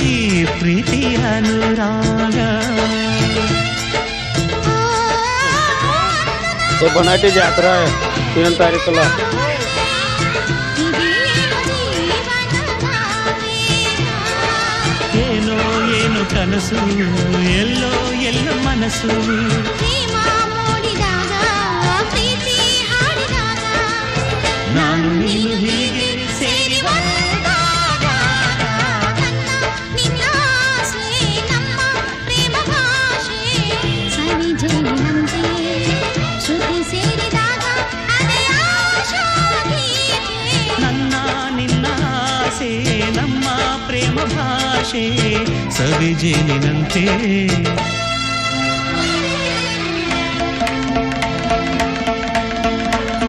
ಈ ಪ್ರೀತಿಯ ಅನುರಾಗ. बनाटी जात्रा 3 तारीखला ಏನೋ ಏನು ಕನಸು ಎಲ್ಲೋ ಎಲ್ಲೋ ಮನಸ್ಸು ನಾನು ನೀನು ಹೀಗೆ ಸೇರಿ ಬಂದಾಗ ನನ್ನ ನಿನ್ನ ಆಸೆ ನಮ್ಮ ಪ್ರೇಮ ಭಾಷೆ ಸವಿಜೇನಿನಂತೆ